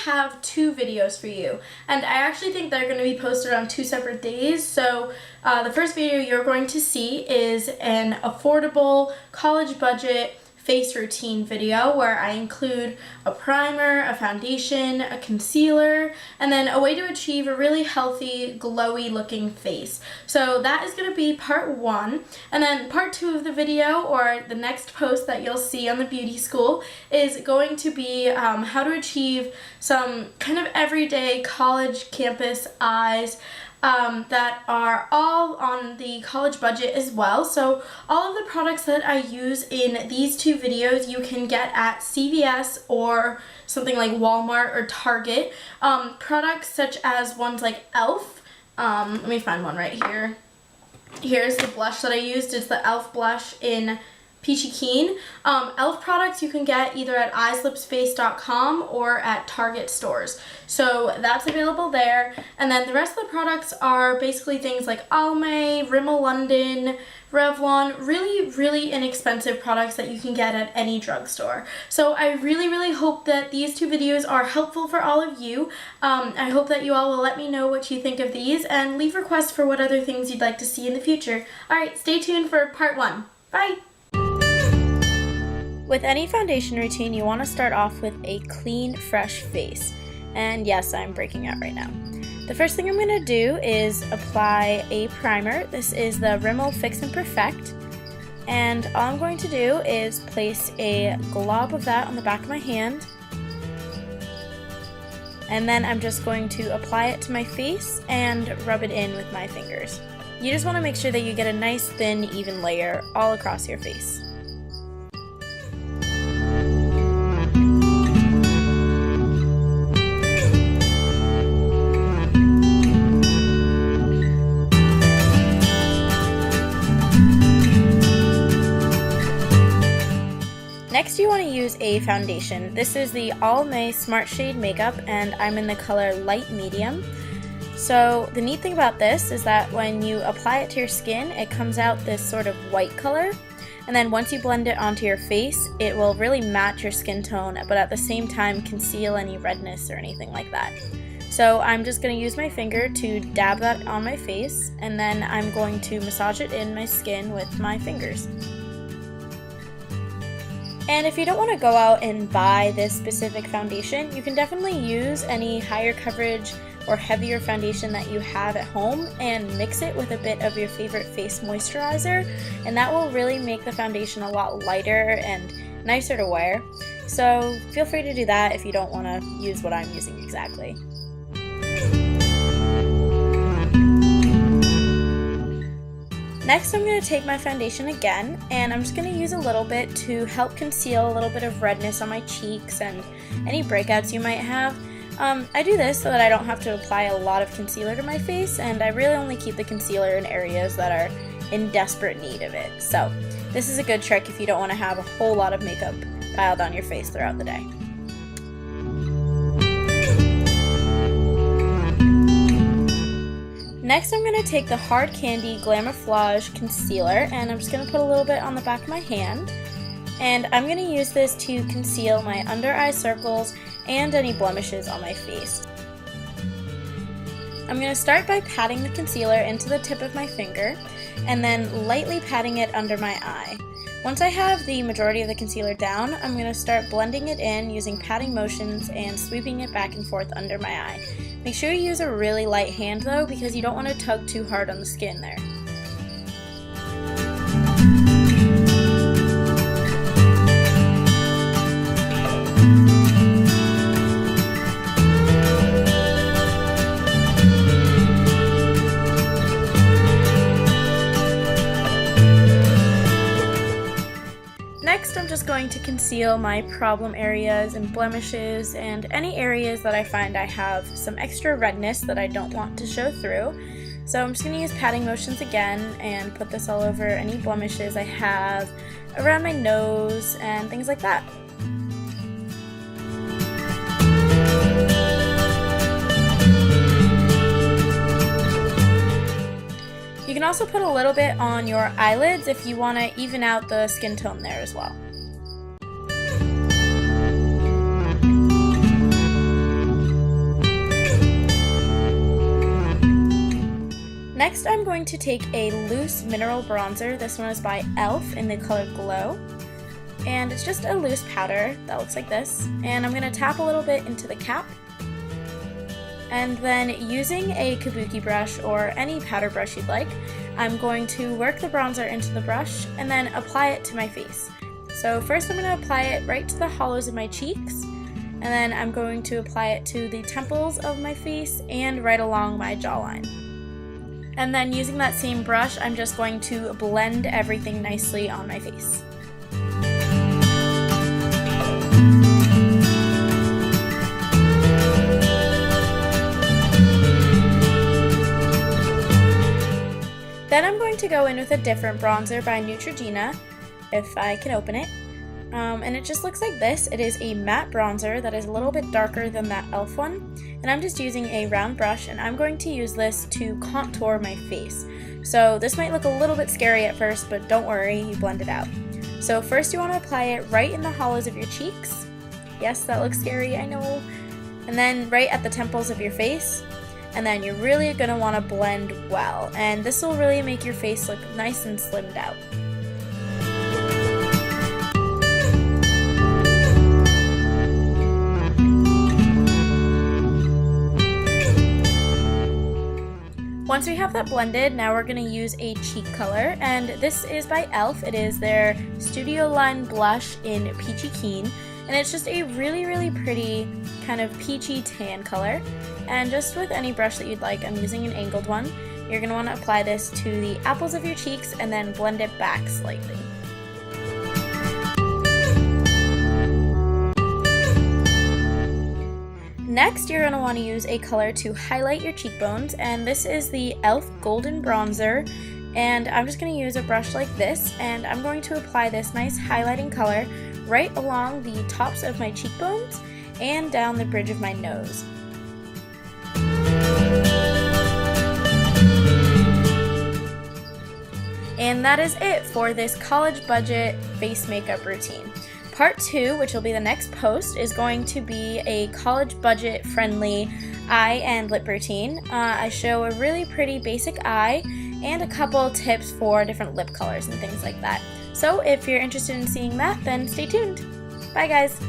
have two videos for you, and I actually think they're going to be posted on two separate days. So the first video you're going to see is an affordable college budget face routine video where I include a primer, a foundation, a concealer, and then a way to achieve a really healthy, glowy looking face. So that is going to be part one. And then part two of the video, or the next post that you'll see on the beauty school, is going to be how to achieve some kind of everyday college campus eyes that are all on the college budget as well. So all of the products that I use in these two videos you can get at CVS or something like Walmart or Target. Products such as ones like e.l.f. Let me find one right here. Here's the blush that I used. It's the e.l.f. blush in Peachy Keen. e.l.f. products you can get either at eyeslipsface.com or at Target stores. So that's available there. And then the rest of the products are basically things like Almay, Rimmel London, Revlon, really inexpensive products that you can get at any drugstore. So I really hope that these two videos are helpful for all of you. I hope that you all will let me know what you think of these and leave requests for what other things you'd like to see in the future. Alright, stay tuned for part one. Bye! With any foundation routine, you want to start off with a clean, fresh face. And yes, I'm breaking out right now. The first thing I'm going to do is apply a primer. This is the Rimmel Fix and Perfect. And all I'm going to do is place a glob of that on the back of my hand. And then I'm just going to apply it to my face and rub it in with my fingers. You just want to make sure that you get a nice, thin, even layer all across your face. Next you want to use a foundation. This is the Almay Smart Shade Makeup and I'm in the color Light Medium. So the neat thing about this is that when you apply it to your skin, it comes out this sort of white color. And then once you blend it onto your face, it will really match your skin tone, but at the same time conceal any redness or anything like that. So I'm just going to use my finger to dab that on my face, and then I'm going to massage it in my skin with my fingers. And if you don't want to go out and buy this specific foundation, you can definitely use any higher coverage or heavier foundation that you have at home and mix it with a bit of your favorite face moisturizer, and that will really make the foundation a lot lighter and nicer to wear. So feel free to do that if you don't want to use what I'm using exactly. Next, I'm going to take my foundation again, and I'm just going to use a little bit to help conceal a little bit of redness on my cheeks and any breakouts you might have. I do this so that I don't have to apply a lot of concealer to my face, and I really only keep the concealer in areas that are in desperate need of it. So this is a good trick if you don't want to have a whole lot of makeup piled on your face throughout the day. Next, I'm going to take the Hard Candy Glamouflage Concealer, and I'm just going to put a little bit on the back of my hand. And I'm going to use this to conceal my under eye circles and any blemishes on my face. I'm going to start by patting the concealer into the tip of my finger, and then lightly patting it under my eye. Once I have the majority of the concealer down, I'm going to start blending it in using patting motions and sweeping it back and forth under my eye. Make sure you use a really light hand though, because you don't want to tug too hard on the skin there. Next, I'm just going to conceal my problem areas and blemishes and any areas that I find I have some extra redness that I don't want to show through. So I'm just going to use patting motions again and put this all over any blemishes I have around my nose and things like that. You can also put a little bit on your eyelids if you want to even out the skin tone there as well. Next, I'm going to take a loose mineral bronzer. This one is by e.l.f. in the color Glow. And it's just a loose powder that looks like this. And I'm going to tap a little bit into the cap. And then using a kabuki brush or any powder brush you'd like, I'm going to work the bronzer into the brush and then apply it to my face. So first I'm going to apply it right to the hollows of my cheeks, and then I'm going to apply it to the temples of my face and right along my jawline. And then using that same brush, I'm just going to blend everything nicely on my face. Then I'm going to go in with a different bronzer by Neutrogena, if I can open it. And it just looks like this. It is a matte bronzer that is a little bit darker than that e.l.f. one. And I'm just using a round brush, and I'm going to use this to contour my face. So this might look a little bit scary at first, but don't worry, you blend it out. So first you want to apply it right in the hollows of your cheeks. Yes, that looks scary, I know. And then right at the temples of your face. And then you're really going to want to blend well. And this will really make your face look nice and slimmed out. Once we have that blended, now we're going to use a cheek color, and this is by e.l.f. It is their Studio Line Blush in Peachy Keen, and it's just a really, really pretty kind of peachy tan color. And just with any brush that you'd like, I'm using an angled one, you're going to want to apply this to the apples of your cheeks and then blend it back slightly. Next, you're going to want to use a color to highlight your cheekbones, and this is the e.l.f. Golden Bronzer, and I'm just going to use a brush like this, and I'm going to apply this nice highlighting color right along the tops of my cheekbones and down the bridge of my nose. And that is it for this college budget face makeup routine. Part 2, which will be the next post, is going to be a college budget friendly eye and lip routine. I show a really pretty basic eye and a couple tips for different lip colors and things like that. So if you're interested in seeing that, then stay tuned. Bye guys!